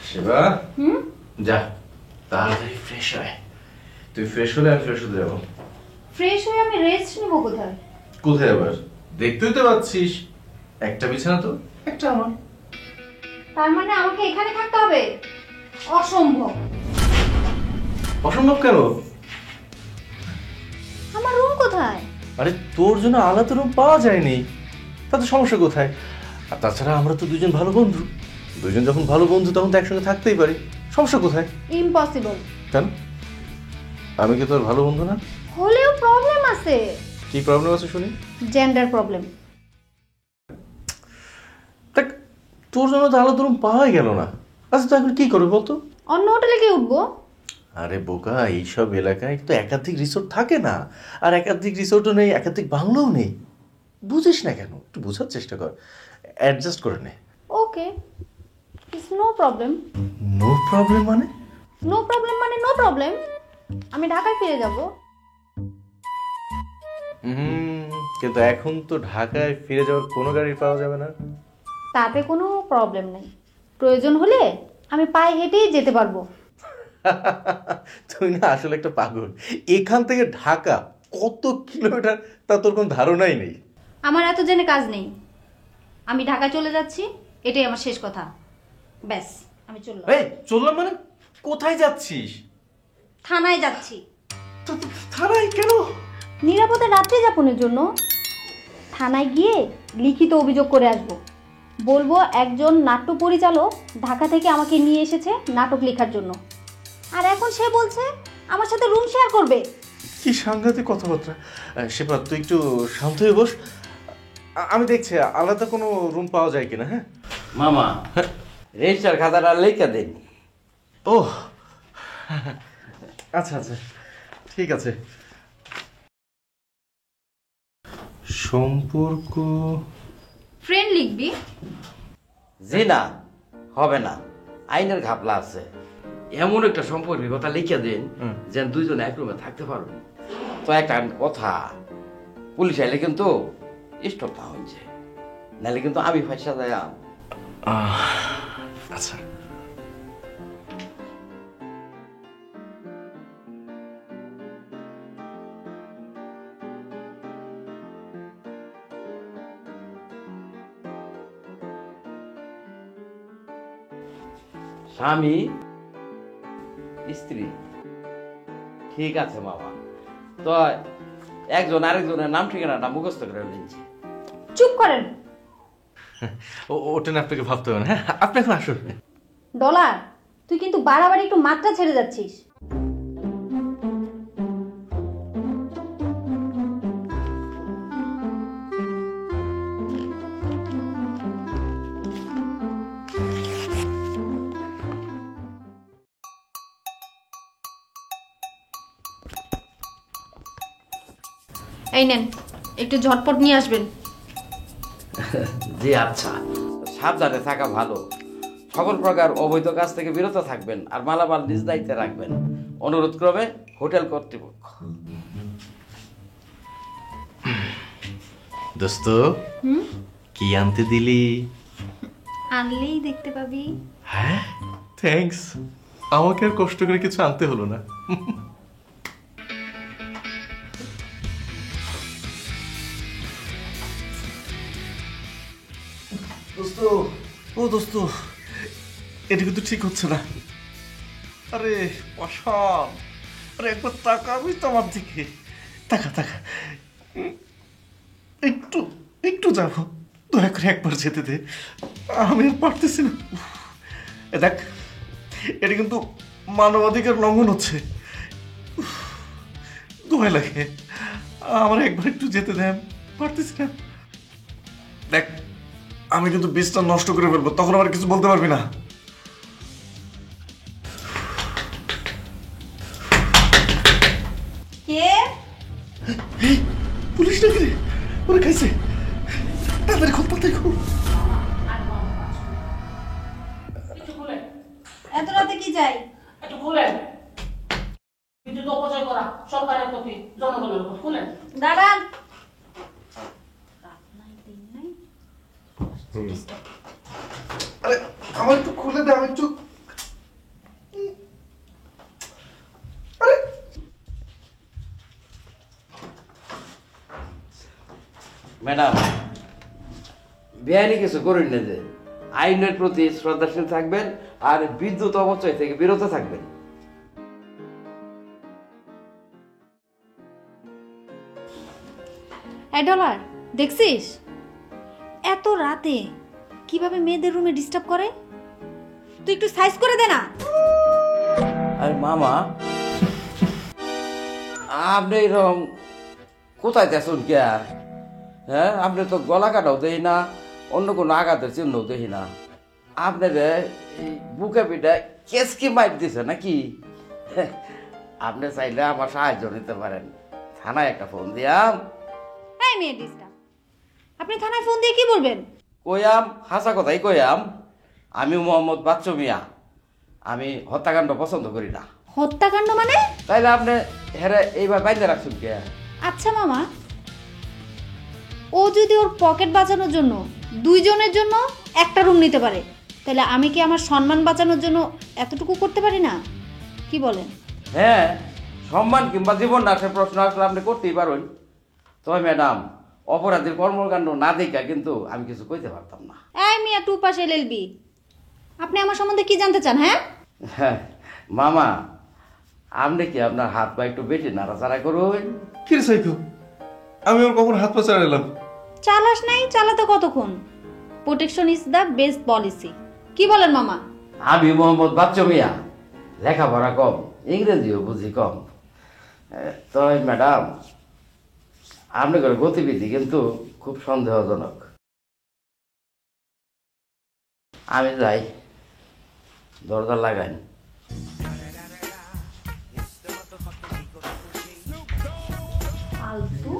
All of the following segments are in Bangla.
শিবা যা তাড়াতাড়ি ফ্রেশ হয়। তুই ফ্রেশ হলে আমি ফ্রেশ হতে যাবো। ফ্রেশ হয়ে আমি রেস্ট নেবো কোথায়? কোথায় আবার? দেখতেই তো পাচ্ছিস একটা বিছানা তো একটা আমার। তার মানে আমাকে এখানে থাকতে হবে? অসম্ভব। অসম্ভব কেন? আমার রুম কোথায়? আরে তোর জন্য আলাদা রুম পাওয়া যায়নি, তাতে সমস্যা কোথায়? আর তাছাড়া আমরা তো দুজন ভালো বন্ধু, দুজন যখন ভালো বন্ধু তখন তো একসঙ্গে থাকতেই পারি, সমস্যা কোথায়? ইম্পসিবল। কেন? আমি কি তোর ভালো বন্ধু না? হলেও প্রবলেম আছে। কি প্রবলেম আছে শুনি? Gender problem. দেখ তোর জন্য তো আলাদা রুম পাওয়াই গেল না। আচ্ছা তো এখন কি করবে বলতো? অন্য হোটেলে কি উঠবো? আরে বোকা, এইসব এলাকায় তো একাধিক রিসোর্ট থাকে না, আর একাধিক রিসোর্টও নেই, একাধিক বাংলোও নেই। বুঝিস না কেন? একটু বোঝার চেষ্টা কর, অ্যাডজাস্ট করে নে। Okay, it's no problem. No problem মানে? নো প্রবলেম মানে নো প্রবলেম। আমি ঢাকায় ফিরে যাব। কিন্তু এখন তো ঢাকায় ফিরে যাওয়ার কোনো গাড়ি পাওয়া যাবে না। তাতে কোনো প্রবলেম নেই, প্রয়োজন হলে আমি পায়ে হেঁটেই যেতে পারবো। তুই না আসলে একটা পাগল। এখান থেকে ঢাকা কত কিলোমিটার তা তোর কোনো ধারণাই নেই। আমার এত জেনে কাজ নেই, আমি ঢাকা চলে যাচ্ছি, এটাই আমার শেষ কথা। ব্যাস, আমি চললাম। এই চললাম মানে? কোথায় যাচ্ছিস? থানায় যাচ্ছি। থানায় কেন? নিরাপদে রাত্রি যাপনের জন্য। থানায় গিয়ে লিখিত অভিযোগ করে আসব। বলবো একজন নাট্য পরিচালক ঢাকা থেকে আমাকে নিয়ে এসেছে নাটক লেখার জন্য, আর এখন সে বলছে আমার সাথে রুম শেয়ার করবে। কি সাংঘাতিক কথাবার্তা। সেবা তুই একটু শান্ত হয়ে বস, আমি দেখছি আলাদা কোনো রুম পাওয়া যায় কিনা। হ্যাঁ মামা, রেজিস্টার খাতাটা লেখা দেন। ও আচ্ছা আচ্ছা ঠিক আছে। সম্পর্ক ফ্রেন্ড লিখবি? জি না, হবে না, আইনের ঘাপলা আছে। এমন একটা সম্পর্কের কথা লিখে দেন যেন দুইজন এক রুমে থাকতে পারবে। তো একটা কথা, পুলিশ আইলে কিন্তু স্টপ না হয়েছে, নাহলে কিন্তু আমি ফাঁসা যায়। আচ্ছা স্বামী স্ত্রী, ঠিক আছে মামা। তো একজন আরেকজনের নাম ঠিকানাটা মুখস্থ করে নিচ্ছি। চুপ করেন। ওটা না আপনাকে ভাবতে হবে না। হ্যাঁ আপনি এখন আসুন। ডলার, তুই কিন্তু বাড়াবাড়ি একটু মাত্রা ছেড়ে যাচ্ছিস। এই নেন, একটু ঝটপট নিয়ে আসবেন। জি আচ্ছা, সাবধানে থাকা ভালো। সকল প্রকার অবৈধ কাজ থেকে বিরত থাকবেন, আর মালামাল নিজ দায়িত্বে রাখবেন। অনুরোধ ক্রমে হোটেল কর্তৃপক্ষ। দোস্ত কি আনতে দিলি? আনলেই দেখতে পাবি। হ্যাঁ থ্যাঙ্কস, আমাকে আর কষ্ট করে কিছু আনতে হলো না। দোস্ত, ও দোস্ত, এটা কিন্তু ঠিক হচ্ছে না। আরে অসাম, আরে একবার তাকাবি তো আমার দিকে। তাকা তাকা, একটু একটু যাবো, দয়া করে একবার যেতে দে, আমি আর পারতেছি না। দেখ এটা কিন্তু মানবাধিকার লঙ্ঘন হচ্ছে, দোয়া লাগে আমার একবার একটু যেতে দেন, পারতেছি না। দেখ আমি কিন্তু বীজটা নষ্ট করে ফেলবো, তখন আমার কিছু বলতে পারবি না। কে? পুলিশ নাকি রে? ওরা খাইছে, তাড়াতাড়ি খোল, তাড়াতাড়ি খোল। এত রাতে কি চাই? বিদ্যুৎ অপচয় করা সরকারের প্রতি জনগণের উপর খুলেন। দাঁড়ান। আরে আমার একটু খুলে দে, আমি একটু আরে ম্যাডাম বেআইনি কিছু করেন না, যে আইনের প্রতি শ্রদ্ধাশীল থাকবেন আর বিদ্যুৎ অপচয় থেকে বিরত থাকবেন। $1 দেখছিস এত রাতে কিভাবে মেয়েদের রুমে ডিস্টার্ব করে? তুই একটু সাইজ করে দে না। আরে মামা, আপনি এরকম কোথায় দেখুন কে? হ্যাঁ, আপনি তো গলা কাটাও দেখি না, অন্য কোনো আঘাতের চিহ্নও দেখি না। আপনার এই বুকে পিঠে কেসকি মাইট দিছে নাকি? আপনি চাইলে আমার সাহায্য নিতে পারেন, থানায় একটা ফোন দিয়াম। এই মেয়ে ডিস্টার্ব, আপনি থানায় ফোন দিয়ে কি বলবেন? কয়াম, হাসা কথাই কয়াম, আমি মোহাম্মদ বাচ্চু মিয়া, আমি হত্যাকাণ্ড পছন্দ করি না। হত্যাকাণ্ড মানে? তাইলে আপনি হেরে এইবার বাইরে রাখছেন কে? আচ্ছা মামা, ও যদি ওর পকেট বাঁচানোর জন্য 2 জনের জন্য একটা রুম নিতে পারে, তাহলে আমি কি আমার সম্মান বাঁচানোর জন্য এতটুকু করতে পারি না? কি বলেন? হ্যাঁ, সম্মান কিংবা জীবন নাশের প্রশ্ন আসলে আপনি করতেই পারেন। তবে ম্যাডাম, অপরাধীর কর্মকাণ্ড না দেখা কিন্তু আমি কিছু কইতে পারতাম না। এই মিয়া 2 পাস LLB, আপনি আমার সম্বন্ধে কি জানতে চান? হ্যাঁ হ্যাঁ মামা, আপনি কি আপনার হাত পা একটু বেশি নাড়াচাড়া করুন? কি রে সাইকো, আমি ওর কখন হাত পা চালালাম? চালাস নাই, চালাতে কতক্ষণ? Protection is the best policy. কি বলেন মামা? আমি মোহাম্মদ বাচ্চু মিয়া, লেখাপড়া কম, ইংরেজিও বুঝি কম। তবে ম্যাডাম, আপনাদের গতিবিধি কিন্তু খুব সন্দেহজনক। আমি যাই, দরজা লাগাই। ফালতু।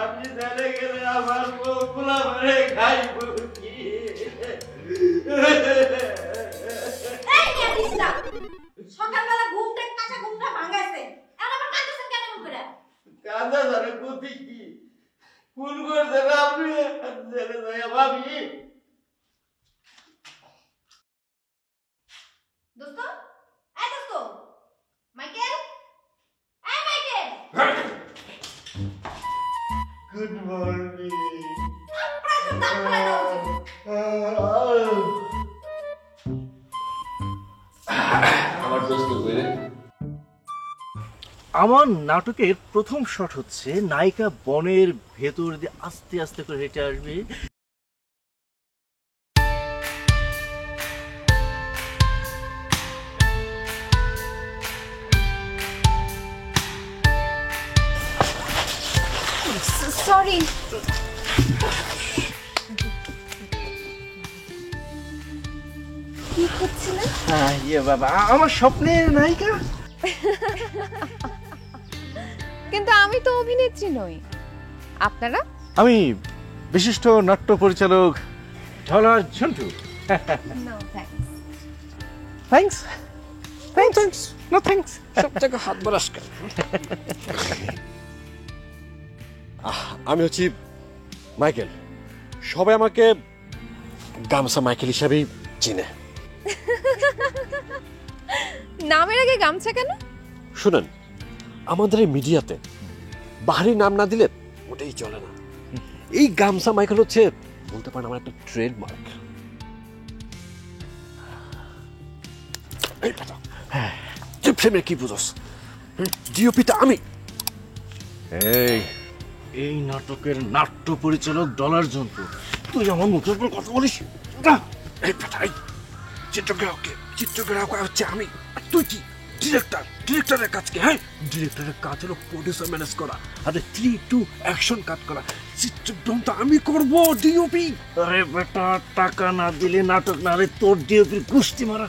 আপনি চলে গেলে আমার বউগুলা মেরে খাইব কি? এই মিয়া ডিস্টার্ব, সকালবেলা ঘুমটা কাঁচা ঘুমটা ভাঙাইছে, আর আবার কাঁদছেন কেন এমন করে? কাঁদা ধরে গতি কি? কোন করছেন আপনি? ছেলে দয়া ভাবি। দোস্ত, এই দোস্ত, মাইকেল, এই মাইকেল। Good morning. আমার দোস্ত কইরে আমার নাটকের প্রথম শট হচ্ছে নায়িকা বনের ভেতর দিয়ে আস্তে আস্তে করে হেঁটে আসবে। সরি। কি হচ্ছিল? ইয়ে বাবা, আমার স্বপ্নের নায়িকা। কিন্তু আমি তো অভিনেত্রী নই। আপনারা? আমি বিশিষ্ট নাট্য পরিচালক ঢলার Jhontu. No thanks. Thanks thanks no thanks. সব জায়গায় হাত বাড়াস কেন? আমি হচ্ছি মাইকেল, সবাই আমাকে গামছা মাইকেল হিসাবেই চিনে। নামের আগে গামছা কেন? শুনেন, আমাদের এই মিডিয়াতে বাহারি নাম না দিলে ওটাই চলে না। এই গামছা মাইকেল হচ্ছে বলতে পারেন আমার একটা ট্রেডমার্ক। এই বেটা, তুই ফ্রেমে কি বুঝোস? ডিওপিটা আমি। এই নাটকের নাট্য পরিচালক ডলার জন্তু, তুই আমার মুখের উপর কথা বলিস না। এই বেটা, এই চিত্রগ্রাহক হচ্ছে আমি, আর তুই কি ডিরেক্টরের কাজ কি? হ্যাঁ, ডিরেক্টরের কাজ হলো প্রডিউসার ম্যানেজ করা, আর 3-2 অ্যাকশন কাট করা। চিত্রগ্রহণ তো আমি করবো, ডিওপি। আরে বেটা, টাকা না দিলে নাটক না রে, তোর ডিওপির কুস্তি মারা।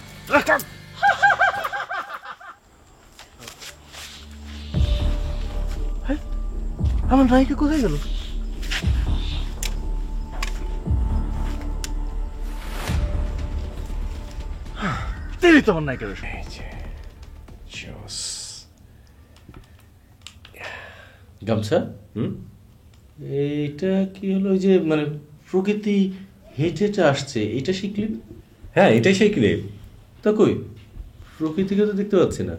আমার নায়িকা কোথায় গেল? এই তোমার নায়িকার বেশম। গামছা এইটা কি হলো? ওই যে মানে প্রকৃতি হেঁটে হেঁটে আসছে, এটা সেই ক্লিপ? হ্যাঁ, এটাই সেই ক্লিপ। তা কই প্রকৃতিকে তো দেখতে পাচ্ছি না।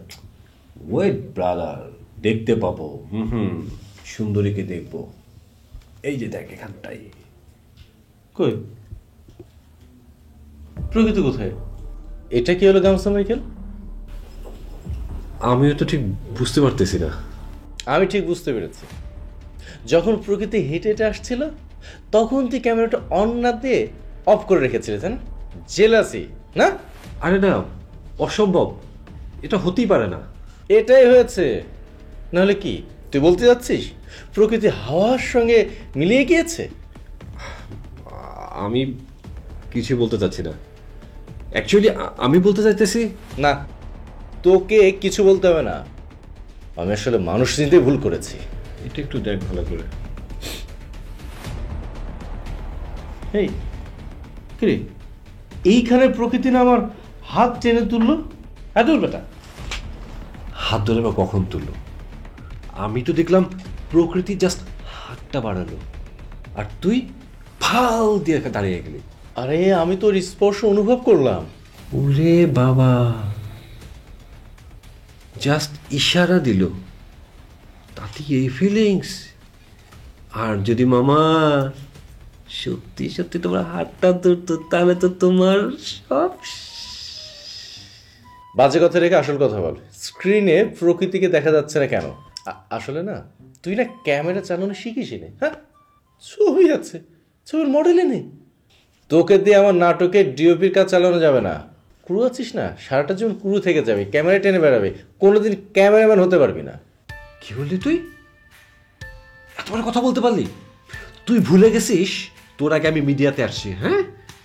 ওয়েট ব্রাদার, দেখতে পাবো। সুন্দরীকে দেখবো। এই যে দেখ এখানটাই। কই প্রকৃতি কোথায়? এটা কি হলো গামছা মাইকেল? আমিও তো ঠিক বুঝতে পারতেছি না। আমি ঠিক বুঝতে পেরেছি। যখন প্রকৃতি হেঁটে হেঁটে আসছিল তখন তুই ক্যামেরাটা অন না দিয়ে অফ করে রেখেছিলি, তাই না? জেলাসি না? আরে না, অসম্ভব, এটা হতেই পারে না। এটাই হয়েছে। নাহলে কি তুই বলতে যাচ্ছিস প্রকৃতি হাওয়ার সঙ্গে মিলিয়ে গিয়েছে? আমি কিছু বলতে চাচ্ছি না। অ্যাকচুয়ালি আমি বলতে চাইতেছি, না, তোকে কিছু বলতে হবে না। আমি আসলে মানুষ চিনতে ভুল করেছি। এটা একটু দেখ ভালো করে। এই কিরে, এইখানে প্রকৃতি না আমার হাত টেনে তুললো? এত বেটা হাত ধরে বা কখন তুললো? আমি তো দেখলাম প্রকৃতি জাস্ট হাতটা বাড়ালো, আর তুই ফাল দিয়ে দাঁড়িয়ে গেলি। আরে আমি তোর স্পর্শ অনুভব করলাম। ওরে বাবা, জাস্ট ইশারা দিল, তাতে এই ফিলিংস। আর যদি মামা সত্যি সত্যি তোমার হাতটা ধরতো, তাহলে তো তোমার সব। বাজে কথা রেখে আসল কথা বল। স্ক্রিনে প্রকৃতিকে দেখা যাচ্ছে না কেন? আসলে না, তুই না ক্যামেরা চালানো শিখিস নে। হ্যাঁ, ছবি আছে, ছবির মডেলে নেই। তোকে দিয়ে আমার নাটকে ডিওপির কাজ চালানো যাবে না। ক্রু আছিস না, সারাটা জীবন ক্রু থেকে যাবে, ক্যামেরা টেনে বেড়াবে, কোনোদিন ক্যামেরাম্যান হতে পারবি না। কি বললি তুই? এত বড় কথা বলতে পারলি? তুই ভুলে গেছিস তোর আগে আমি মিডিয়াতে আসছি। হ্যাঁ,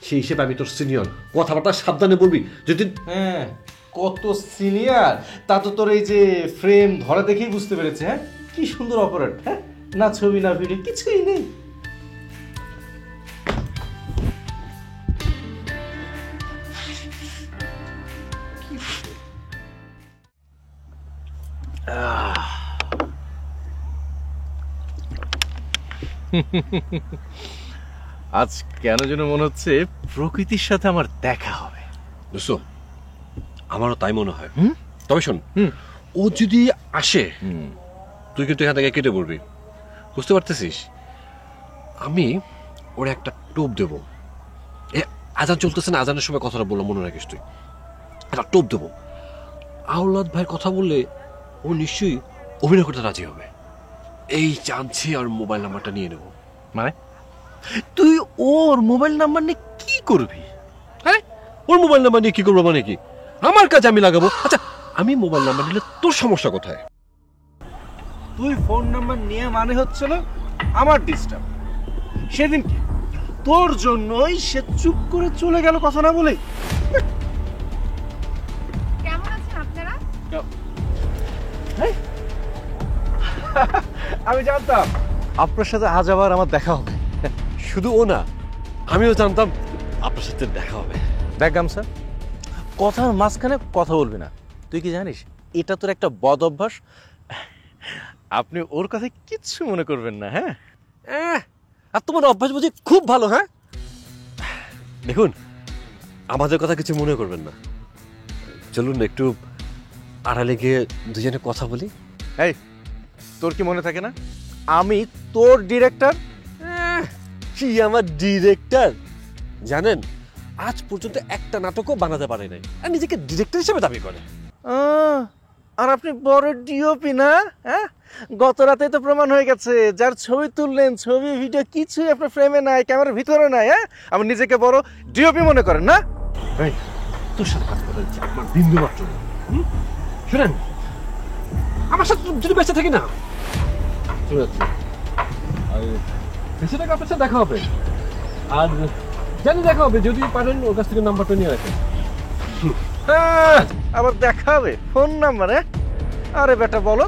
সেই হিসেবে আমি তোর সিনিয়র, কথাবার্তা সাবধানে বলবি। যদি হ্যাঁ, কত সিনিয়র তা তো তোর এই যে ফ্রেম ধরা দেখেই বুঝতে পেরেছে। হ্যাঁ, কি সুন্দর অপারেট। হ্যাঁ, না ছবি না ভিডিও কিছুই নেই। আজ কেন যেন মনে হচ্ছে প্রকৃতির সাথে আমার দেখা হবে। বুঝছো, আমারও তাই মনে হয়। তবে শোন, ও যদি আসে তুই কিন্তু এখান থেকে কেটে পড়বি, বুঝতে পারতেছিস? আমি ওর একটা টোপ দেবো। আজান চলতেছে না, আজানের সময় কথাটা বললাম, মনে রাখিস তুই। একটা টোপ দেবো। আওলাদ ভাইয়ের কথা বললে ও নিশ্চয়ই অভিনয় করতে রাজি হবে। এই চান্সে আর মোবাইল নাম্বারটা নিয়ে নেব। মানে তুই ওর মোবাইল নাম্বার নিয়ে কি করবি? হ্যাঁ, ওর মোবাইল নাম্বার নিয়ে কি করবো মানে কি? আমার কাছে আমি লাগাবো। আচ্ছা, আমি মোবাইল নাম্বার নিলে তোর সমস্যা কোথায়? তুই ফোন নাম্বার নিয়ে মানে হচ্ছিল আমার ডিস্টার্ব। সেদিন কি তোর জন্যই সে চুপ করে চলে গেল কথা না বলে। কেমন আছেন আপনারা? আমি জানতাম আপনার সাথে আজ আবার আমার দেখা হবে। শুধু ও না, আমিও জানতাম আপনার সাথে দেখা হবে। দেখ গামছা, কথার মাঝখানে কথা বলবি না। তুই কি জানিস এটা তোর একটা বদ অভ্যাস। আপনি ওর কথা কিচ্ছু মনে করবেন না। হ্যাঁ, আর তোমার অভ্যাস বুঝি খুব ভালো। হ্যাঁ, দেখুন, আমাদের কথা কিছু মনে করবেন না। চলুন একটু আড়ালে গিয়ে দুজনে কথা বলি। এই তোর কি মনে থাকে না আমি তোর ডিরেক্টর? কি আমার ডিরেক্টর? জানেন, আজ পর্যন্ত একটা নাটকও বানাতে পারে নাই, আর নিজেকে ডিরেক্টর হিসেবে দাবি করে। আর আপনি বড় ডিওপি না? হ্যাঁ, গত রাতে তো প্রমাণ হয়ে গেছে, যার ছবি তুললেন, ছবি ভিডিও কিছুই আপনার ফ্রেমে নাই, ক্যামেরার ভিতরে নাই। হ্যাঁ, আপনি নিজেকে বড় ডিওপি মনে করেন না? এই, তোর সাথে কাজ করে আমার বিন্দু মাত্র না। শুনেন, আমার সাথে যদি বেঁচে থাকি না, বেঁচে থাকা আপনার সাথে দেখা হবে। আর জানি দেখা হবে, যদি পারেন ওর কাছ থেকে নাম্বারটা নিয়ে রাখেন। আবার দেখা হবে ফোন নাম্বারে? আরে বেটা বলো,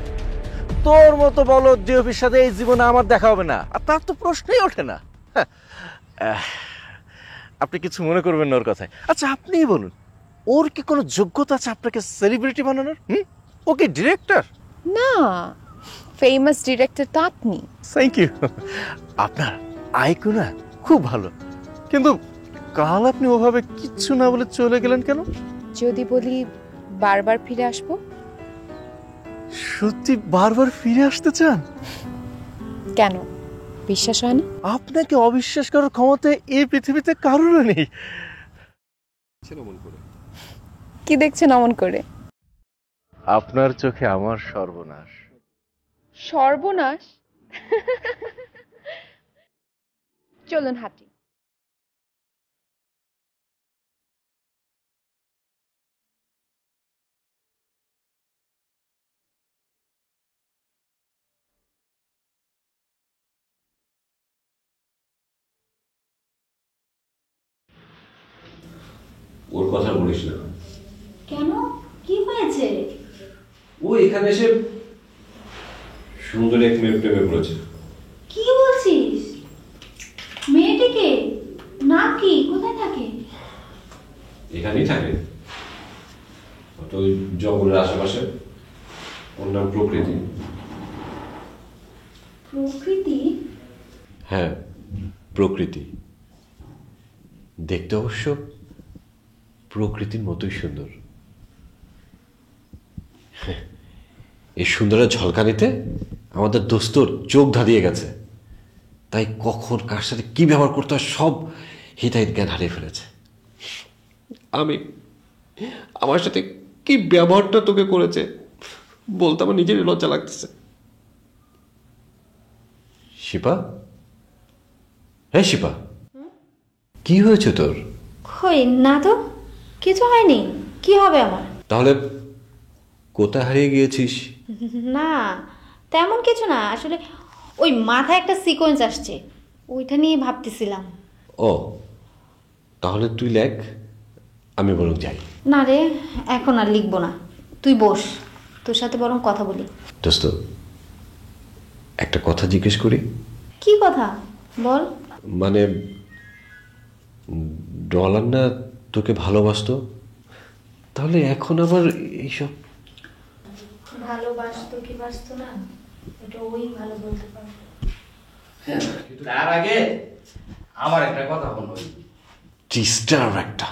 তোর মতো বলো ডিওপির সাথে এই জীবনে আমার দেখা হবে না, আর তার তো প্রশ্নই ওঠে না। আপনি কিছু মনে করবেন না ওর কথায়। আচ্ছা আপনিই বলুন, ওর কি কোনো যোগ্যতা আছে আপনাকে সেলিব্রিটি বানানোর? Okay director? না, ফেমাস ডিরেক্টর তো আপনি। Thank you. আপনার আইকো না খুব ভালো, কিন্তু কাল আপনি ওভাবে কিচ্ছু না বলে চলে গেলেন কেন? যদি বলি বারবার ফিরে আসবো? সত্যি বারবার ফিরে আসতে চান? কেন, বিশ্বাস হয় না? আপনাকে অবিশ্বাস করার ক্ষমতা এই পৃথিবীতে কারোর নেই। কি দেখছেন অমন করে? আপনার চোখে আমার সর্বনাশ। সর্বনাশ? চলুন হাঁটি। ওর কথা বলিস না। কেন, কি হয়েছে? ও এখানে এসে সুন্দর এক মেয়ে প্রেমে পড়েছে। কি বলছিস? মেয়েটিকে? নাম কি, কোথায় থাকে? এখানেই থাকে, তো ওই জঙ্গলের আশেপাশে। ওর নাম প্রকৃতি। প্রকৃতি? হ্যাঁ, প্রকৃতি। দেখতে অবশ্য প্রকৃতির মতোই সুন্দর। এই সুন্দরের ঝলকানিতে আমাদের দোস্তর চোখ ধাঁধিয়ে গেছে, তাই কখন কার সাথে কি ব্যবহার করতে হয় সব হিতাহিত জ্ঞান হারিয়ে ফেলেছে। আমার সাথে কি ব্যবহারটা তোকে করেছে বলতে আমার নিজেরই লজ্জা লাগতেছে। শিপা, হ্যাঁ শিপা, কি হয়েছে তোর? কই না তো, কিছু হয়নি। কি হবে আমার? তাহলে কোথায় হারিয়ে গিয়েছিস? না, তেমন কিছু না, আসলে ওই মাথায় একটা সিকোয়েন্স আসছে, ওইটা নিয়ে ভাবতেছিলাম। ও, তাহলে তুই লেখ, আমি বরং যাই। না রে, এখন আর লিখবো না, তুই বস, তোর সাথে বরং কথা বলি। দোস্ত, একটা কথা জিজ্ঞেস করি। কি কথা বল। মানে ডলার না তোকে ভালোবাসতো, তাহলে এখন আবার এইসব? ভালোবাসতো কি বাসতো না, এটা ওই ভালো বলতে পারবে। তার আগে আমার একটা কথা বলবো। ডিস্টার্ব একটা,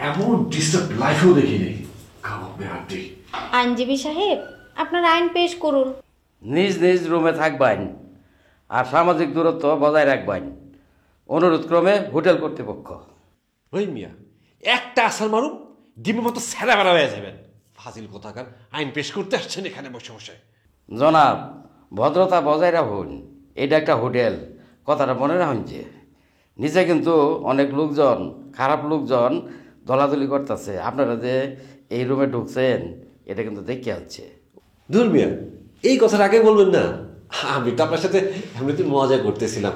এমন ডিস্টার্ব লাইফও দেখিনি। আইনজীবী সাহেব, আপনার আইন পেশ করুন। নিজ নিজ রুমে থাকবেন আর সামাজিক দূরত্ব বজায় রাখবেন। অনুরোধ ক্রমে হোটেল কর্তৃপক্ষ। ওই মিয়া, একটা আসার মারুম ডিমের মতো স্যারা বেড়া হয়ে যাবেন। ফাজিল কোথাকার, আইন পেশ করতে আসছেন এখানে বসে বসে। জনাব, ভদ্রতা বজায় রাখুন, এটা একটা হোটেল, কথাটা মনে রাখুন। যে নিচে কিন্তু অনেক লোকজন, খারাপ লোকজন দলাদলি করতেছে। আপনারা যে এই রুমে ঢুকছেন এটা কিন্তু দেখে হচ্ছে। দূর মিয়া, এই কথাটা আগে বলবেন না। আমি তো আপনার সাথে এমনিতে মজা করতেছিলাম।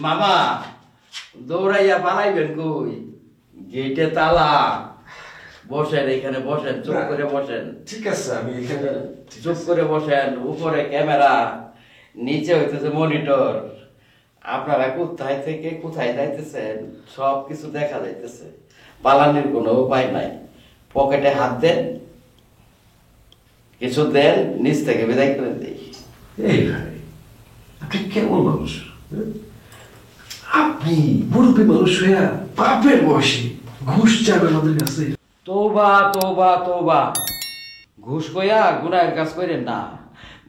মামা, দৌড়াইয়া পালাইবেন কই? গেটে তালা। বসেন এখানে, বসেন, চুপ করে বসেন। ঠিক আছে, আমি এখানে চুপ করে বসেন। উপরে ক্যামেরা, নিচে হইতেছে মনিটর। আপনারা কোথায় থেকে কোথায় যাইতেছেন সব কিছু দেখা যাইতেছে। পালানির কোনো উপায় নাই। পকেটে হাত দেন, কিছু দেন, নিচ থেকে বিদায় করে দিই। এই ভাই, আপনি কেমন মানুষ? আপনি মুরব্বী মানুষ হইয়া বাপের বয়সে ঘুষ চাবে আমাদের কাছে। তোবা তোবা তোবা, ঘুষ কইয়া গুনাহের কাজ করেন না।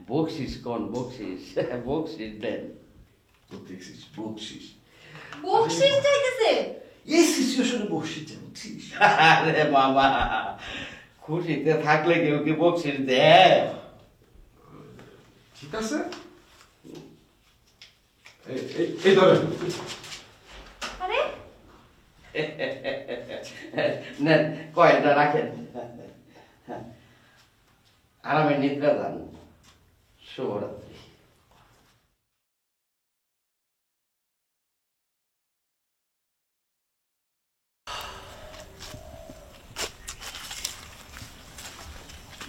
বকশিস কোন বকশিস, বকশিস দেন। বকশিস বকশিস বকশিস চাইতেছে? এই সিচুয়েশনে বকশিস চাচ্ছিস? আরে মামা, খুশিতে থাকলে কেউ কি বকশিস দেয়? ঠিক আছে, এই ধরেন। আরে নেন, কয়েনটা রাখেন। আরামে নিদ্রা যান। শুভরাত্রি।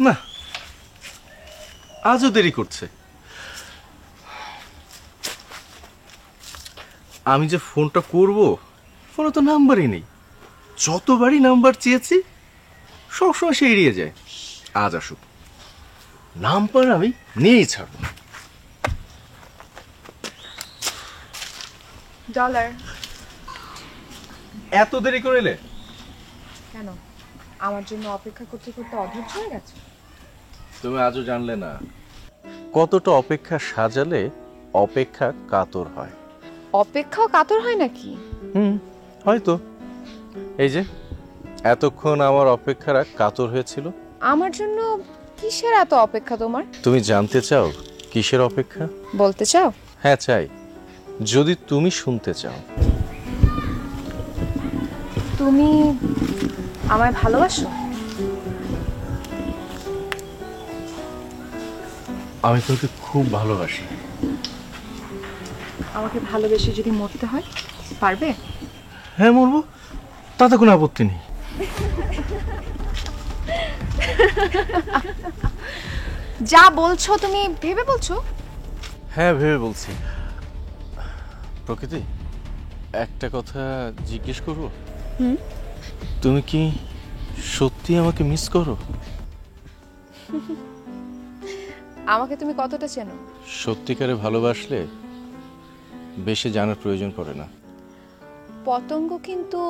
না, আজও দেরি করছে। আমি যে ফোনটা করব ফোনে তো নাম্বারই নেই। যতবারই নাম্বার চেয়েছি সবসময় সে এড়িয়ে যায়। আজ আসুক, নাম্বার আমি নিয়েই ছাড়ব। ডলার এত দেরি করে এলে? কেন, আমার জন্য অপেক্ষা করতে করতে অধৈর্য হয়ে গেছে? তুমি আজও জানলে না কতটা অপেক্ষা সাজালে অপেক্ষা কাতর হয়। অপেক্ষাও কাতর হয় নাকি? হয়তো। এই যে এতক্ষণ আমার অপেক্ষারা কাতর হয়েছিল। আমার জন্য কিসের এত অপেক্ষা তোমার? তুমি জানতে চাও কিসের অপেক্ষা? বলতে চাও? হ্যাঁ চাই, যদি তুমি শুনতে চাও। তুমি আমায় ভালোবাসো? আমি তোকে খুব ভালোবাসি। আমাকে ভালোবেসে যদি মরতে হয় পারবে? হ্যাঁ মরবো, তাতে কোনো আপত্তি নেই। যা বলছো তুমি ভেবে বলছো? হ্যাঁ ভেবে বলছি। প্রকৃতি, একটা কথা জিজ্ঞেস করবো? তুমি কি সত্যি আমাকে মিস করো? আমাকে তুমি কতটা চেনো? সত্যিকারে ভালোবাসলে বেশি জানার প্রয়োজন পড়ে না। পতঙ্গ কিন্তু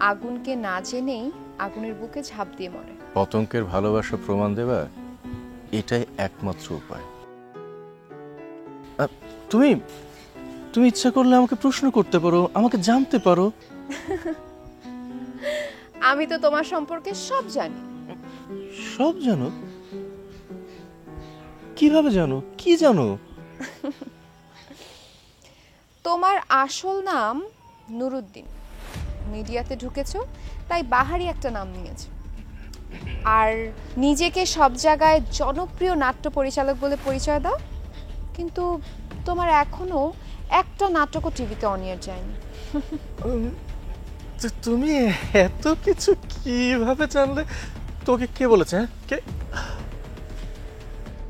আগুনকে না জেনেই আগুনের বুকে ঝাঁপ দিয়ে মরে। পতঙ্গের ভালোবাসা প্রমাণ দেওয়া এটাই একমাত্র উপায়। তুমি তুমি ইচ্ছা করলে আমাকে প্রশ্ন করতে পারো, আমাকে জানতে পারো। আমি তো তোমার সম্পর্কে সব জানি। সব জানো? কিভাবে জানো? কি জানো? তোমার আসল নাম নুরুদ্দিন। মিডিয়াতে ঢুকেছো তাই বাহারি একটা নাম নিয়েছো। আর নিজেকে সব জায়গায় জনপ্রিয় নাট্য পরিচালক বলে পরিচয় দাও, কিন্তু তোমার এখনো একটা নাটকও টিভিতে অন এয়ার যায়নি। তুমি এত কিছু কিভাবে জানলে? তোকে কে বলেছে? কে?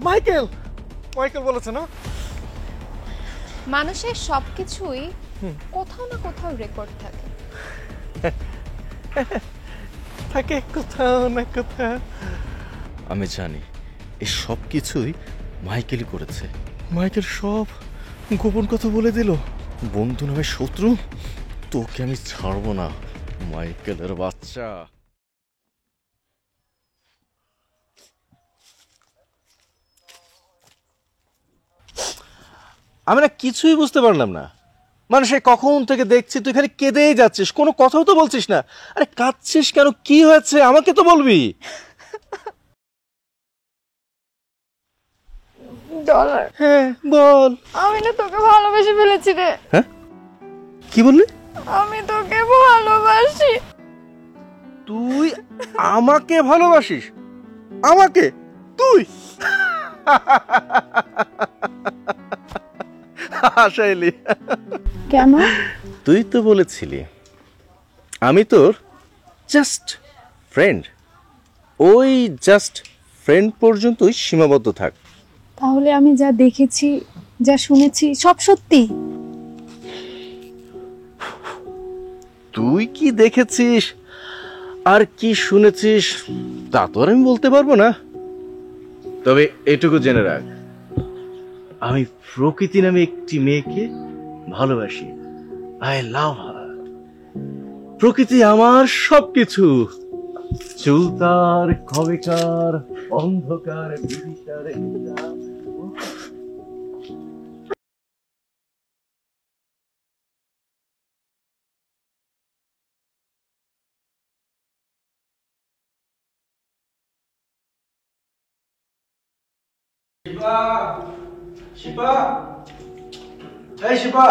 মাইকেল মাইকেল বলেছে না? মানুষের সবকিছুই কোথাও না কোথাও রেকর্ড থাকে। থাকে কোথাও না কোথাও। আমি জানি এই সব কিছুই মাইকেলই করেছে। মাইকেল সব গোপন কথা বলে দিল। বন্ধু নামে শত্রু, তোকে আমি ছাড়বো না মাইকেলের বাচ্চা। আমি না কিছুই বুঝতে পারলাম না। মানে সে কখন থেকে দেখছি তুই খালি কেঁদেই যাচ্ছিস, কোনো কথাও তো বলছিস না। আরে কাঁদছিস কেন? কি হয়েছে আমাকে তো বলবি। ডলার, হ্যাঁ বল। আমি না তোকে ভালোবেসে ফেলেছি রে। হ্যাঁ কি বললি? আমি তোকে ভালোবাসি। তুই আমাকে ভালোবাসিস? আমাকে? তুই? হাসাইলি। কেন? তুই তো বলেছিলি আমি তোর জাস্ট ফ্রেন্ড, ওই জাস্ট ফ্রেন্ড পর্যন্তই সীমাবদ্ধ থাক। তাহলে আমি যা দেখেছি, যা শুনেছি সব সত্যি? তুই কি দেখেছিস আর কি শুনেছিস তা তো আর আমি বলতে পারবো না। তবে এটুকু জেনে রাখ, আমি প্রকৃতি নামে একটি মেয়েকে ভালোবাসি। আই লাভ হার। প্রকৃতি আমার সবকিছু। চুলতার, কবেকার, অন্ধকার, বিদিশার, শিপা, শিপা, এই শিপা।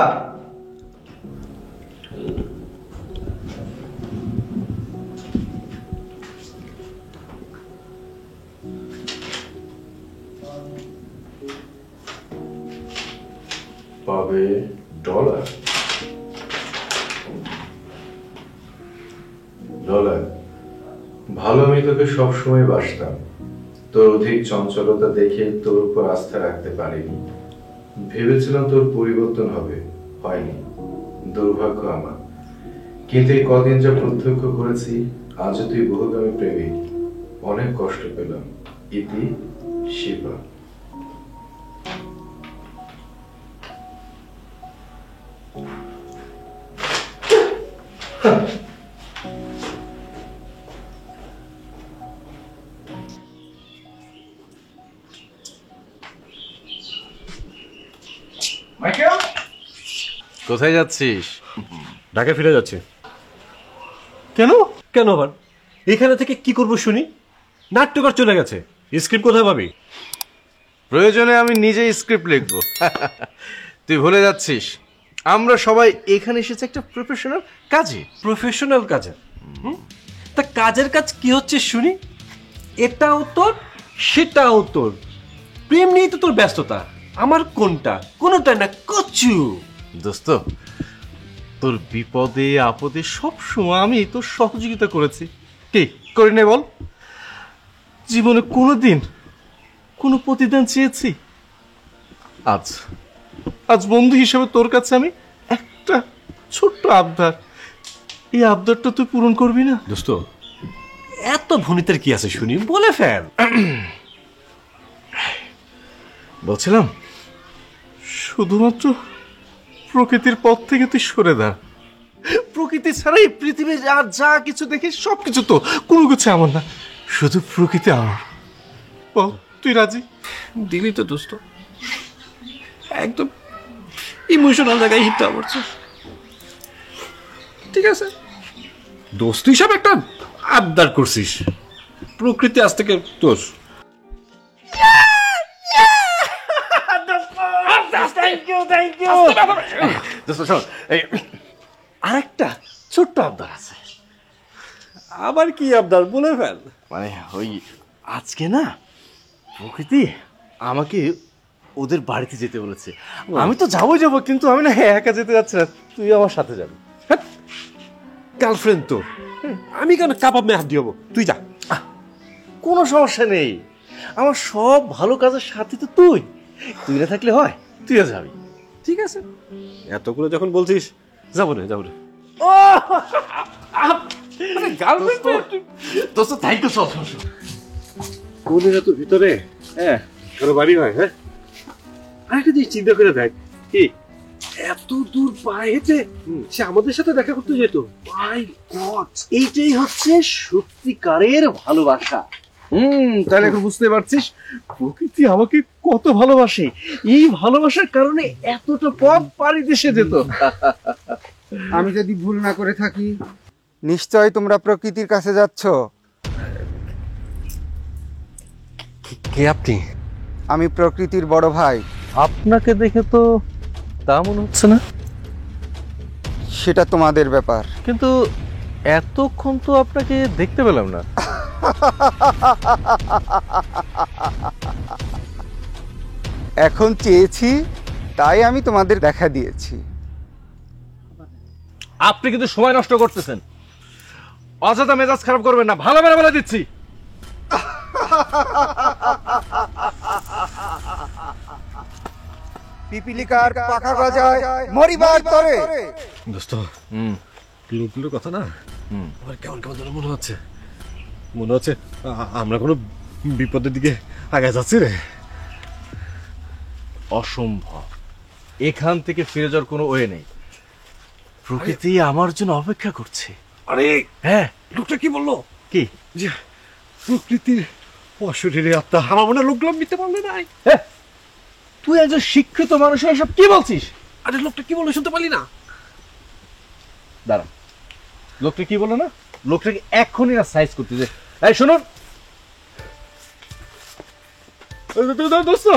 পাবে ডলার। ডলার, ভালো আমি তোকে সবসময় বাসতাম। তোর অধিক চঞ্চলতা দেখে তোর উপর আস্থা রাখতে পারিনি। ভেবেছিলাম তোর পরিবর্তন হবে, হয়নি। দুর্ভাগ্য আমার। কিন্তু এই কদিন যা প্রত্যক্ষ করেছি, আজও তুই বহুগামী প্রেমিক। অনেক কষ্ট পেলাম। ইতি শিবা। কোথায় যাচ্ছিস? ঢাকায় ফিরে যাচ্ছে। কেন? কেন আবার? এখানে থেকে কি করব শুনি? নাট্যকার চলে গেছে, স্ক্রিপ্ট কোথায় পাবি? প্রয়োজনে আমি নিজেই স্ক্রিপ্ট লিখবো। তুই ভুলে যাচ্ছিস আমরা সবাই এখানে এসেছি একটা প্রফেশনাল কাজে। প্রফেশনাল কাজে? তা কাজের কাজ কি হচ্ছে শুনি? এটাও তোর, সেটাও তোর, প্রেম নিয়ে তো তোর ব্যস্ততা। আমার কোনটা? কোনোটা না, কচু। দোস্ত, তোর বিপদে আপদে সব সময় আমি তোর সহযোগিতা করেছি। কি করি না বল? জীবনে কোনোদিন কোনো প্রতিদান চেয়েছি? আজ আজ বন্ধু হিসেবে তোর কাছে আমি একটা ছোট্ট আবদার, এই আবদারটা তুই পূরণ করবি না? দোস্ত, এত ভনিতের কি আছে শুনি, বলে ফেল। বলছিলাম, শুধুমাত্র প্রকৃতির পথ থেকে তুই সরে দা। প্রকৃতি ছাড়া এই পৃথিবীর আর যা কিছু দেখি সবকিছু তো, কোনো কিছু আমার না, শুধু প্রকৃতি আমার। বল, তুই রাজি? দিলি তো দোস্ত, একদম ইমোশনাল জায়গায় হিটটা পড়ছে। ঠিক আছে, দোস্ত হিসাবে একটা আবদার করছিস, প্রকৃতি আজ থেকে তোর। আরেকটা ছোট্ট আবদার আছে। আবার কি আবদার, বলে ফেল। মানে ওই আজকে না প্রকৃতি আমাকে ওদের বাড়িতে যেতে বলেছে। আমি তো যাবো কিন্তু আমি না একা যেতে যাচ্ছি না, তুই আমার সাথে যাবি। গার্লফ্রেন্ড তোর, আমি কেন কাবাব মে হাত দিয়ে হবো? তুই যা। কোনো সমস্যা নেই, আমার সব ভালো কাজের সাথে তো তুই। তুই না থাকলে হয়, তুইও যাবি। ঠিক আছে, এত করে যখন বলছিস, যাবো না যাবো না। দোস্ত থ্যাংক ইউ সো মাচ। কোনের এত ভিতরে হ্যাঁ কারো বাড়ি হয়? হ্যাঁ, আরেকটা জিনিস চিন্তা করে দেখ, কি এত দূর পায়ে হেঁটে সে আমাদের সাথে দেখা করতে যেত। মাই গড, এইটাই হচ্ছে সত্যিকারের ভালোবাসা। তাহলে এখন বুঝতে পারছিস প্রকৃতি আমাকে কত ভালোবাসে। এই ভালোবাসার কারণে এতটা পথ পাড়ি দেশে যেত। আমি যদি ভুল না করে থাকি, নিশ্চয় তোমরা প্রকৃতির কাছে যাচ্ছ। কে আপনি? আমি প্রকৃতির বড় ভাই। আপনাকে দেখে তো তা মনে হচ্ছে না। সেটা তোমাদের ব্যাপার। কিন্তু এতক্ষণ তো আপনাকে দেখতে পেলাম না। এখন চেয়েছি তাই আমি তোমাদের দেখা দিয়েছি। আপনি কিন্তু সময় নষ্ট করতেছেন, অযথা মেজাজ খারাপ করবেন না, ভালো বলে দিচ্ছি। পিপিলিকার পাখা গজায় মরিবার তরে। দোস্ত, লোকগুলোর কথা না আমার কেমন কেমন যেন মনে হচ্ছে। মনে হচ্ছে আমরা কোনো বিপদের দিকে আগে যাচ্ছি রে। অসম্ভব, এখান থেকে ফিরে যাওয়ার কোনো ওয়ে নেই। প্রকৃতি আমার জন্য অপেক্ষা করছে। আরে হ্যাঁ, লোকটা কি বললো? কি যে প্রকৃতির অশরীরে আত্মা, আমার মনে হয় লোকগুলো মিথ্যে বললে নাই। হ্যাঁ, তুই একজন শিক্ষিত মানুষ এসব কি বলছিস? আরে লোকটা কি বললো শুনতে পারলি না? দাঁড়া, লোকটা কি বললো না? লোকটাকে এখনই না সাইজ করতে যে। এই শুনুন দোস্ত,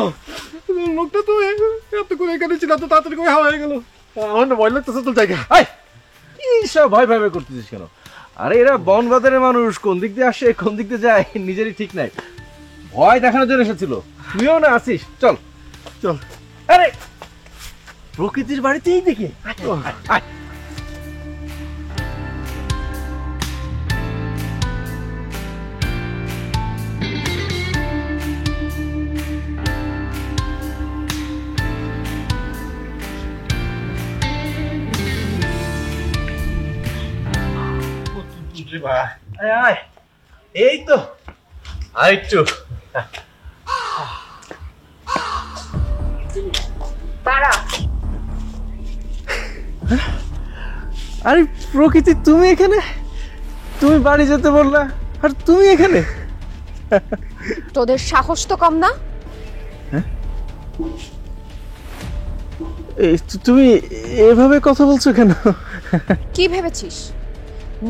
লোকটা তো এত করে এখানে ছিল, এত তাড়াতাড়ি করে হাওয়া হয়ে গেল। আমার না ভয় লাগতেছে তো জায়গা। সব ভয় ভয় করতেছিস কেন? আরে এরা বনবাজারের মানুষ, কোন দিক দিয়ে আসে কোন দিক দিয়ে যায় নিজেরই ঠিক নাই। ভয় দেখানোর জন্য এসেছিল, তুইও না আসিস। চল চল। আরে প্রকৃতির বাড়িতেই দেখি। এই তো আরেকটু আরে প্রকৃতি, তুমি এখানে? তুমি বাড়ি যেতে বললা আর তুমি এখানে? তোদের সাহস তো কম না? তুমি এভাবে কথা বলছো কেন? কি ভেবেছিস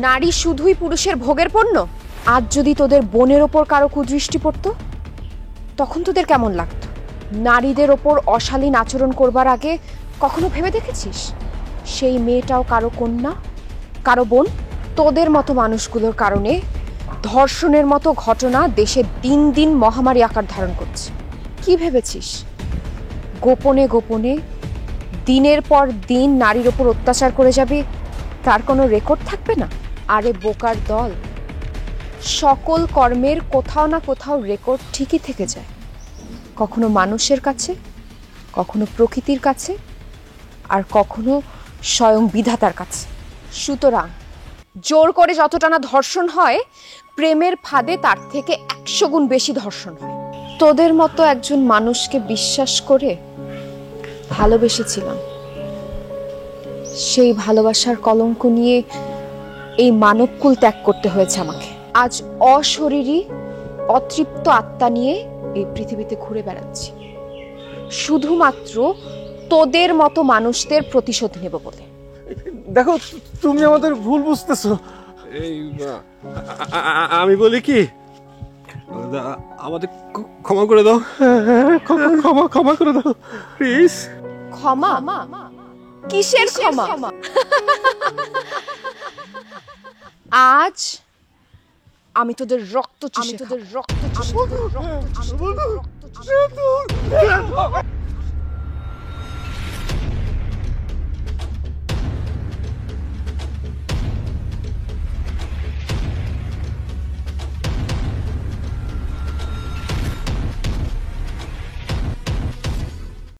নারী শুধুই পুরুষের ভোগের পণ্য? আজ যদি তোদের বোনের ওপর কারো কুদৃষ্টি পড়তো তখন তোদের কেমন লাগতো? নারীদের ওপর অশালীন আচরণ করবার আগে কখনো ভেবে দেখেছিস সেই মেয়েটাও কারো কন্যা, কারো বোন? তোদের মতো মানুষগুলোর কারণে ধর্ষণের মতো ঘটনা দেশে দিন দিন মহামারী আকার ধারণ করছে। কি ভেবেছিস গোপনে গোপনে দিনের পর দিন নারীর ওপর অত্যাচার করে যাবে, তার কোনো রেকর্ড থাকবে না? আরে বোকার দল, সকল কর্মের কোথাও না কোথাও রেকর্ড ঠিকই থেকে যায়, কখনো মানুষের কাছে, কখনো প্রকৃতির কাছে, আর কখনো স্বয়ং বিধাতার কাছে। সুতরাং জোর করে যতটা না ধর্ষণ হয়, প্রেমের ফাঁদে তার থেকে 100 গুণ বেশি ধর্ষণ হয়। তোদের মতো একজন মানুষকে বিশ্বাস করে ভালোবেসেছিলাম, সেই ভালোবাসার কলঙ্ক নিয়ে এই মানবকুল ত্যাগ করতে হয়েছে আমাকে। আজ অশরীরী অতৃপ্ত আত্মা নিয়ে এই পৃথিবীতে ঘুরে বেড়াচ্ছি, শুধুমাত্র তোদের মতো মানুষদের প্রতিশোধ নেব বলে। দেখো, তুমি আমাদের ভুল বুঝতেছো। এই আমি বলি কি, আমাদের ক্ষমা করে দাও। ক্ষমা করে দাও প্লিজ। ক্ষমা? কিসের ক্ষমা? আজ আমি তোদের রক্ত চুষে খাবো।